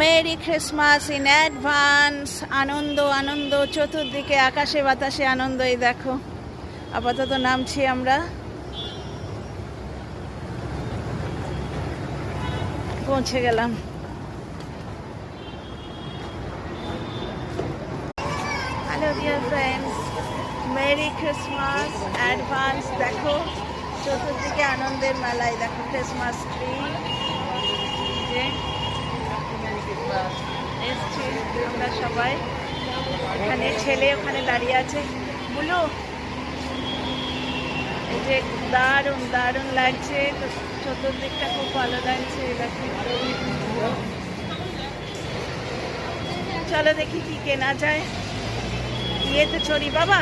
Mary Christmas in advance. আনন্দ আনন্দ চতুর্দিকে, আকাশে বাতাসে আনন্দ। এই দেখো, আপাতত নামছি আমরা, পৌঁছে গেলাম। Hello dear friends, merry Christmas advance. দেখো চতুর্দিকে আনন্দের মেলায়, দেখো ক্রিসমাস ট্রি। এসছি আমরা সবাই, এখানে ছেলে ওখানে দাঁড়িয়ে আছে। বলো, এই যে দারুণ দারুণ লাগছে, চতুর্দিকটা খুব ভালো লাগছে। দেখো, চলো দেখি কি কেনা যায়। ইয়ে তো ছড়ি বাবা।